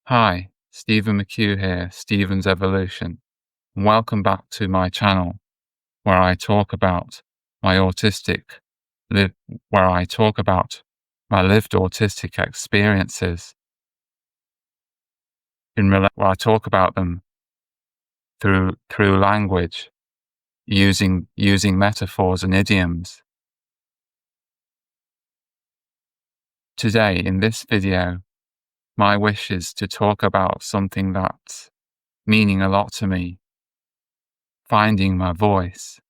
Hi, Stephen McHugh here, Stephen's Evolution, and welcome back to my channel where I talk about my autistic live where I talk about my lived autistic experiences where I talk about them through language, using metaphors and idioms. Today in this video, my wish is to talk about something that's meaning a lot to me, finding my voice.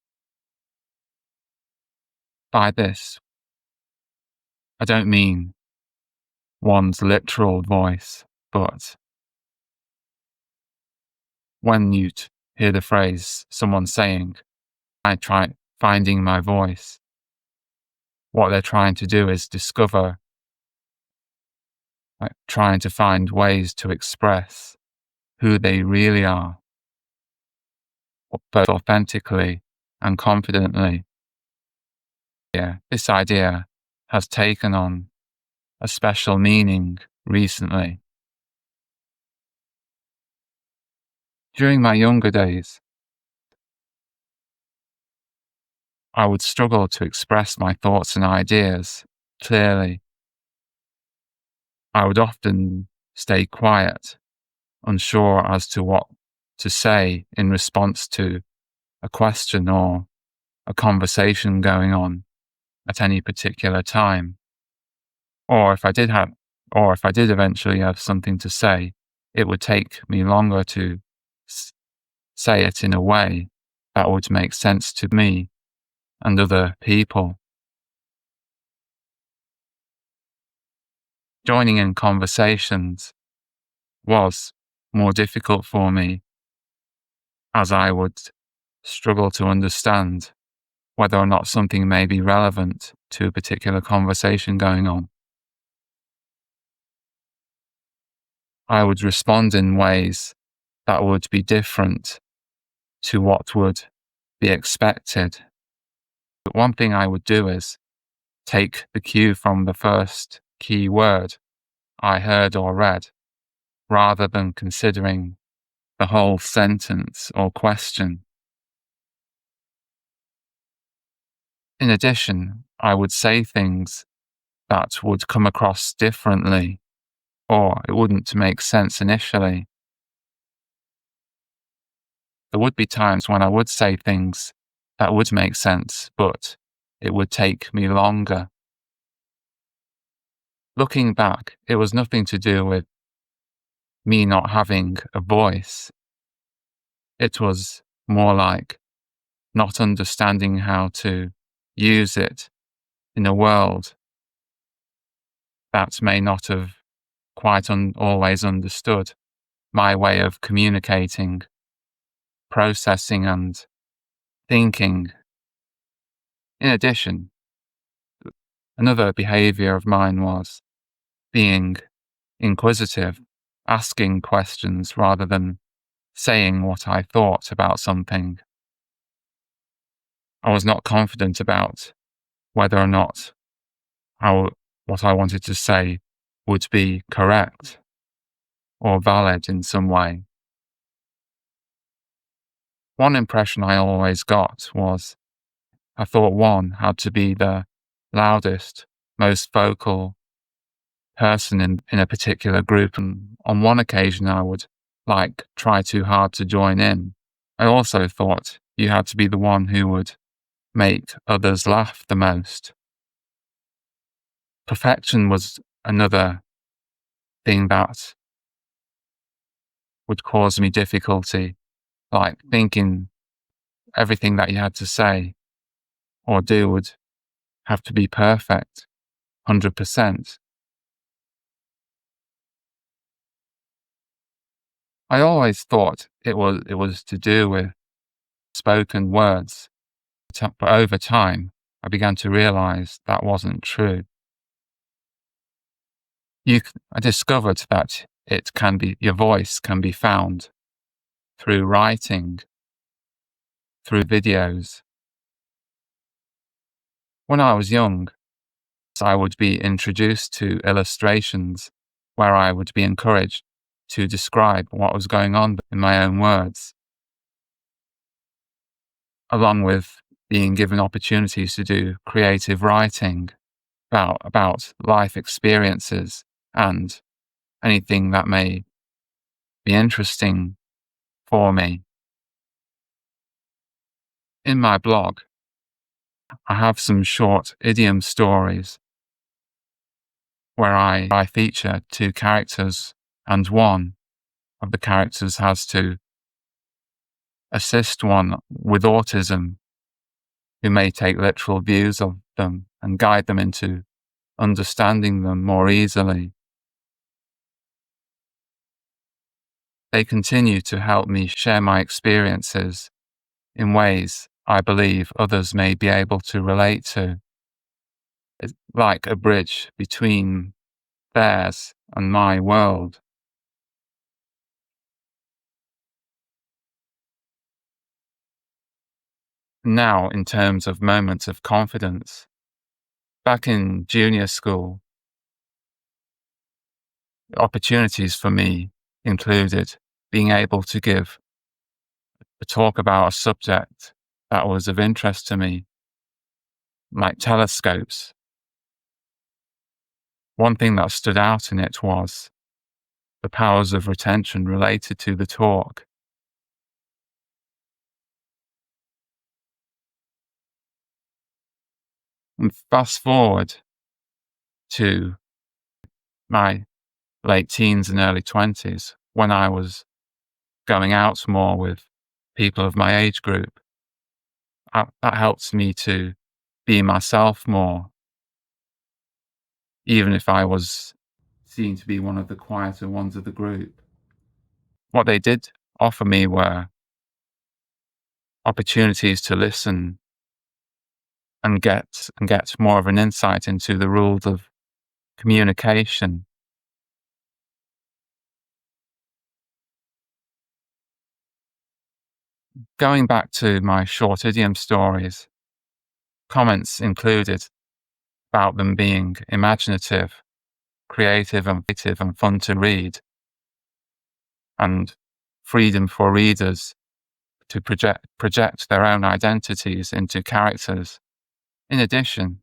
By this, I don't mean one's literal voice, but when you hear the phrase someone saying, I try finding my voice, what they're trying to do is discover, trying to find ways to express who they really are, both authentically and confidently. Yeah, this idea has taken on a special meaning recently. During my younger days, I would struggle to express my thoughts and ideas clearly. I would often stay quiet, unsure as to what to say in response to a question or a conversation going on at any particular time. Or if I did eventually have something to say, it would take me longer to say it in a way that would make sense to me and other people. Joining in conversations was more difficult for me, as I would struggle to understand whether or not something may be relevant to a particular conversation going on. I would respond in ways that would be different to what would be expected. But one thing I would do is take the cue from the first key word I heard or read, rather than considering the whole sentence or question. In addition, I would say things that would come across differently, or it wouldn't make sense initially. There would be times when I would say things that would make sense, but it would take me longer. Looking back, it was nothing to do with me not having a voice. It was more like not understanding how to use it in a world that may not have quite always understood my way of communicating, processing and thinking. In addition, another behavior of mine was being inquisitive, asking questions rather than saying what I thought about something. I was not confident about whether or not what I wanted to say would be correct or valid in some way. One impression I always got was I thought one had to be the loudest, most vocal person in a particular group, and on one occasion I would try too hard to join in. I also thought you had to be the one who would make others laugh the most. Perfection was another thing that would cause me difficulty, like thinking everything that you had to say or do would have to be perfect, 100%. I always thought it was to do with spoken words, but over time, I began to realize that wasn't true. I discovered that your voice can be found through writing, through videos. When I was young, I would be introduced to illustrations where I would be encouraged to describe what was going on in my own words, along with being given opportunities to do creative writing about life experiences and anything that may be interesting for me. In my blog, I have some short idiom stories where I feature two characters, and one of the characters has to assist one with autism who may take literal views of them and guide them into understanding them more easily. They continue to help me share my experiences in ways I believe others may be able to relate to. It's like a bridge between theirs and my world. Now, in terms of moments of confidence, back in junior school, opportunities for me included being able to give a talk about a subject that was of interest to me, like telescopes. One thing that stood out in it was the powers of retention related to the talk. And fast forward to my late teens and early 20s, when I was going out more with people of my age group, that helped me to be myself more, even if I was seen to be one of the quieter ones of the group. What they did offer me were opportunities to listen and get more of an insight into the rules of communication. Going back to my short idiom stories, comments included about them being imaginative, creative and fun to read, and freedom for readers to project their own identities into characters. In addition,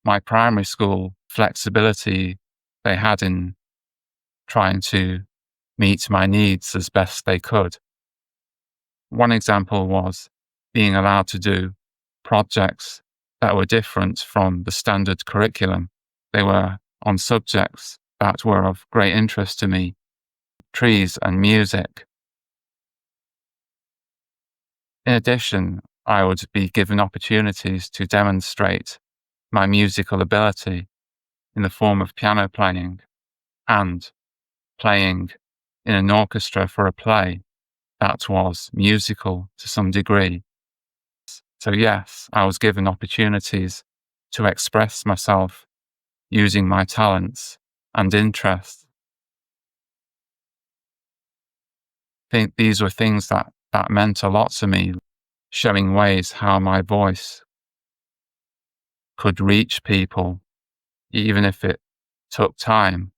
my primary school flexibility they had in trying to meet my needs as best they could. One example was being allowed to do projects that were different from the standard curriculum. They were on subjects that were of great interest to me, trees and music. In addition, I would be given opportunities to demonstrate my musical ability in the form of piano playing and playing in an orchestra for a play that was musical to some degree. So yes, I was given opportunities to express myself using my talents and interests. I think these were things that meant a lot to me, showing ways how my voice could reach people, even if it took time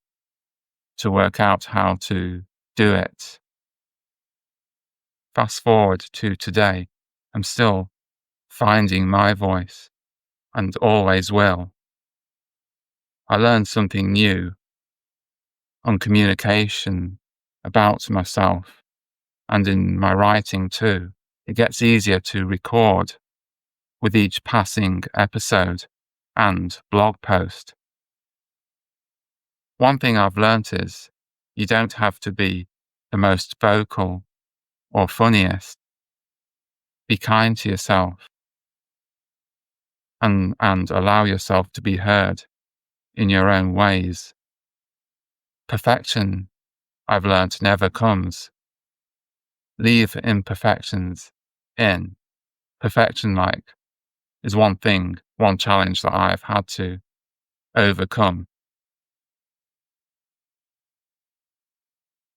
to work out how to do it. Fast forward to today, I'm still finding my voice and always will. I learned something new on communication about myself and in my writing too. It gets easier to record with each passing episode and blog post. One thing I've learnt is you don't have to be the most vocal or funniest. Be kind to yourself and allow yourself to be heard in your own ways. Perfection, I've learnt, never comes. Leave imperfections in. Perfection, is one challenge that I've had to overcome.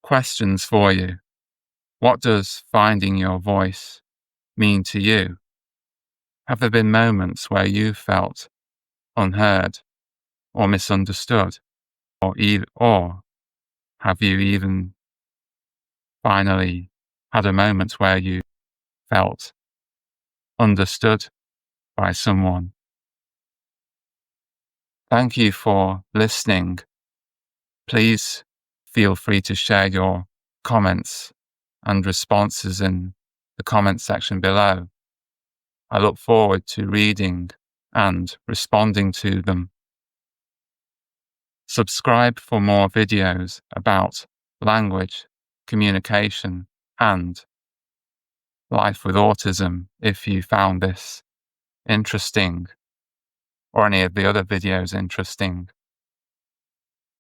Questions for you. What does finding your voice mean to you? Have there been moments where you felt unheard or misunderstood? Or have you even finally had a moment where you felt understood by someone. Thank you for listening. Please feel free to share your comments and responses in the comment section below. I look forward to reading and responding to them. Subscribe for more videos about language, communication, and life with autism if you found this interesting or any of the other videos interesting.